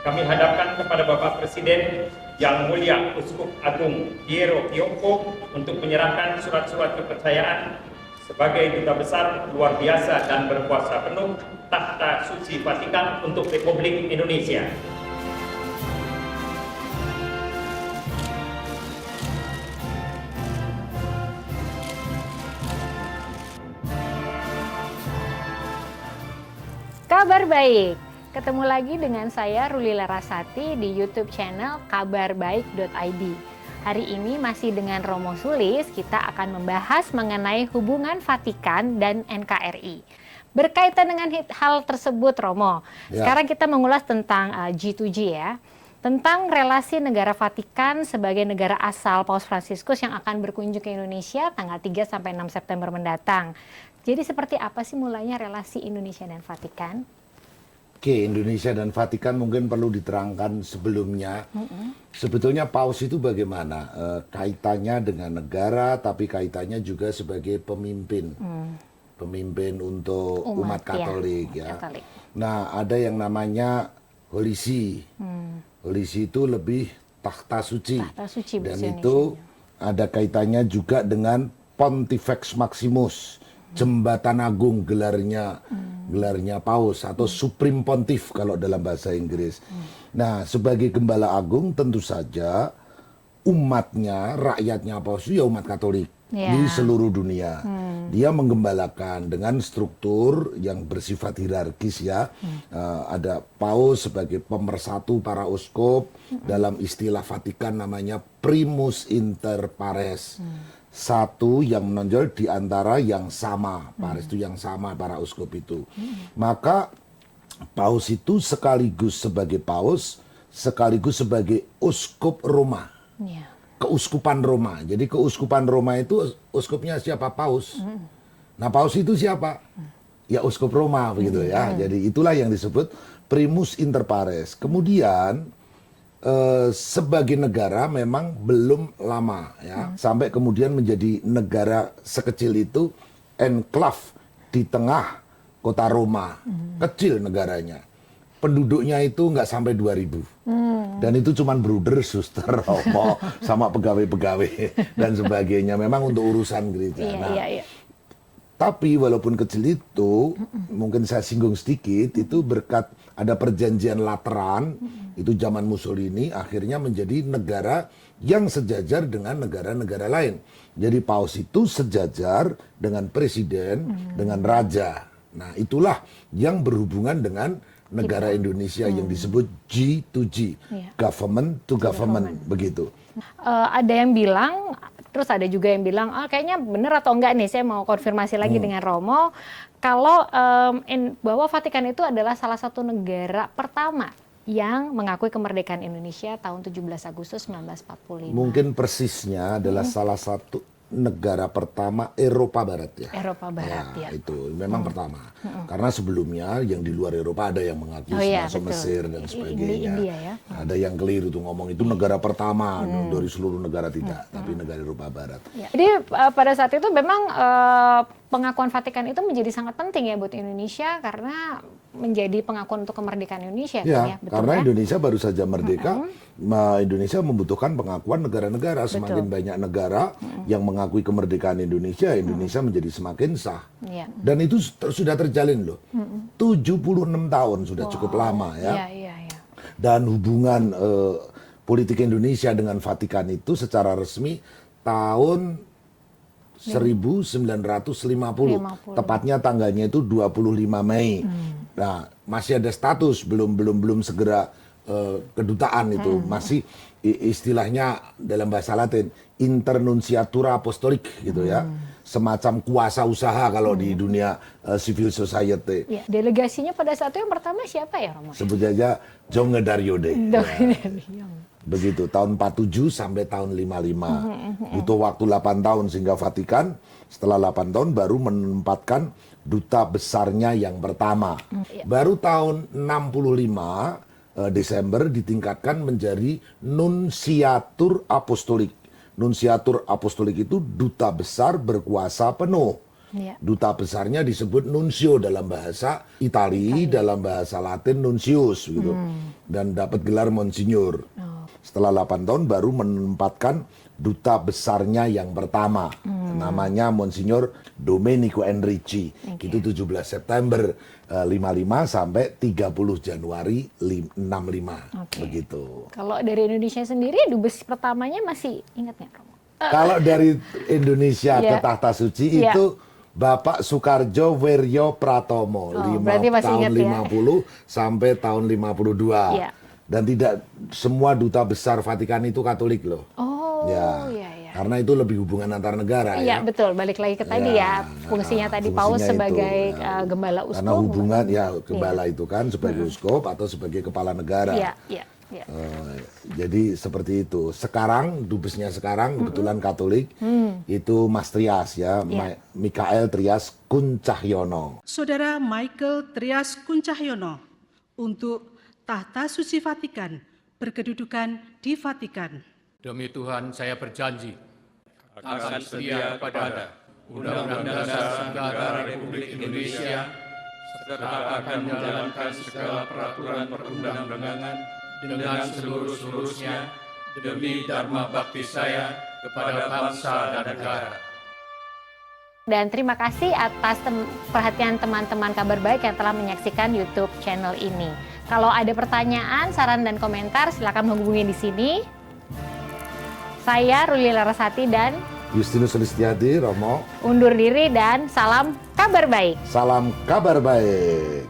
kami hadapkan kepada Bapak Presiden Yang Mulia Uskup Agung Piero Piocco untuk menyerahkan surat-surat kepercayaan sebagai Duta Besar luar biasa dan berkuasa penuh Tahta Suci Vatikan untuk Republik Indonesia. Kabar baik, ketemu lagi dengan saya Ruli Larasati di YouTube channel kabarbaik.id. Hari ini masih dengan Romo Sulis, kita akan membahas mengenai hubungan Vatikan dan NKRI. Berkaitan dengan hal tersebut, Romo, sekarang kita mengulas tentang G2G ya, tentang relasi negara Vatikan sebagai negara asal Paus Fransiskus yang akan berkunjung ke Indonesia tanggal 3 sampai 6 September mendatang. Jadi seperti apa sih mulanya relasi Indonesia dan Vatikan? Oke, Indonesia dan Vatikan mungkin perlu diterangkan sebelumnya. Sebetulnya Paus itu bagaimana? Kaitannya dengan negara, tapi kaitannya juga sebagai pemimpin. Pemimpin untuk umat Katolik ya. Katolik. Nah, ada yang namanya Holy See. Holy See itu lebih tahta suci. Tahta suci dan itu ada kaitannya juga dengan Pontifex Maximus. Jembatan Agung gelarnya Paus atau Supreme Pontiff kalau dalam bahasa Inggris. Nah, sebagai Gembala Agung tentu saja umatnya, rakyatnya Paus itu ya umat Katolik di seluruh dunia. Dia menggembalakan dengan struktur yang bersifat hierarkis ya. Ada Paus sebagai pemersatu para uskup, dalam istilah Vatikan namanya primus inter pares. Satu yang menonjol di antara yang sama, pares itu yang sama para uskup itu. Maka Paus itu sekaligus sebagai Paus, sekaligus sebagai uskup Roma. Keuskupan Roma. Jadi keuskupan Roma itu uskupnya siapa? Paus. Nah, Paus itu siapa? Ya uskup Roma begitu ya. Jadi itulah yang disebut primus inter pares. Kemudian sebagai negara memang belum lama ya, sampai kemudian menjadi negara sekecil itu, enklave di tengah kota Roma, kecil negaranya, penduduknya itu nggak sampai 2000, dan itu cuman bruder, suster, romo, sama pegawai-pegawai dan sebagainya, memang untuk urusan gereja. Tapi walaupun kecil itu, mungkin saya singgung sedikit, itu berkat ada perjanjian Lateran, itu zaman Mussolini, akhirnya menjadi negara yang sejajar dengan negara-negara lain. Jadi Paus itu sejajar dengan presiden, dengan raja. Nah, itulah yang berhubungan dengan negara Indonesia yang disebut G2G, government to government, begitu. Ada yang bilang, terus ada juga yang bilang, kayaknya benar atau enggak nih, saya mau konfirmasi lagi dengan Romo, kalau bahwa Vatikan itu adalah salah satu negara pertama yang mengakui kemerdekaan Indonesia tahun 17 Agustus 1945. Mungkin persisnya adalah salah satu negara pertama Eropa Barat ya. Eropa Barat ya. Itu memang pertama. Karena sebelumnya yang di luar Eropa ada yang mengakui, termasuk Mesir dan sebagainya. India, ya. Ada yang keliru tuh ngomong itu negara pertama dari seluruh negara, tidak, tapi negara Eropa Barat. Jadi pada saat itu memang pengakuan Vatikan itu menjadi sangat penting ya buat Indonesia, karena menjadi pengakuan untuk kemerdekaan Indonesia. Ya, betul, karena Indonesia baru saja merdeka, Indonesia membutuhkan pengakuan negara-negara. Semakin banyak negara yang mengakui kemerdekaan Indonesia, Indonesia menjadi semakin sah. Dan itu sudah terjalin loh. 76 tahun sudah cukup lama ya. Dan hubungan politik Indonesia dengan Vatikan itu secara resmi tahun 1950, tepatnya tanggalnya itu 25 Mei. Nah, masih ada status, belum segera kedutaan itu, masih istilahnya dalam bahasa Latin internunciatura apostolik gitu ya, semacam kuasa usaha kalau di dunia civil society. Delegasinya pada saat itu yang pertama siapa ya, Romo? Sebut saja Jonge Daryode. Begitu, tahun 47 sampai tahun 55. Butuh waktu 8 tahun sehingga Vatikan setelah 8 tahun baru menempatkan duta besarnya yang pertama. Baru tahun 65 Desember ditingkatkan menjadi Nunciatur Apostolik. Nunciatur Apostolik itu duta besar berkuasa penuh. Iya. Duta besarnya disebut nuncio dalam bahasa Itali, dalam bahasa Latin nuncius gitu. Dan dapat gelar monsignor. Setelah 8 tahun baru menempatkan duta besarnya yang pertama. Namanya Monsignor Domenico Enrici. Itu 17 September 55 sampai 30 Januari 65. Begitu. Kalau dari Indonesia sendiri, dubes pertamanya masih ingat nggak, Romo? Kalau dari Indonesia ke Iya. Tahta Suci Iya. itu Bapak Soekarjo Weryo Pratomo, berarti masih tahun ingat ya. 50 sampai tahun 52. Iya. Dan tidak semua duta besar Vatikan itu Katolik loh. Oh, Ya, iya. karena itu lebih hubungan antar negara Iya, ya. betul. Balik lagi ke tadi ya, fungsinya tadi Paus Fungsinya sebagai itu, ya. gembala uskup. Karena hubungan ya gembala itu kan sebagai uskup atau sebagai kepala negara. Iya, iya. Jadi seperti itu. Sekarang dubesnya sekarang kebetulan Katolik itu Mas Trias ya, Iya. Mikael Trias Kuncahyono. Saudara Michael Trias Kuncahyono untuk Tahta Suci Vatikan berkedudukan di Vatikan. Demi Tuhan saya berjanji akan setia pada Undang-Undang Dasar Negara Republik Indonesia serta akan menjalankan segala peraturan perundang-undangan dengan seluruh-seluruhnya demi dharma bakti saya kepada bangsa dan negara. Dan terima kasih atas perhatian teman-teman Kabar Baik yang telah menyaksikan YouTube channel ini. Kalau ada pertanyaan, saran, dan komentar, silakan menghubungi di sini. Saya Ruli Larasati dan Justinus Listiadi, Romo. undur diri dan salam Kabar Baik. Salam Kabar Baik.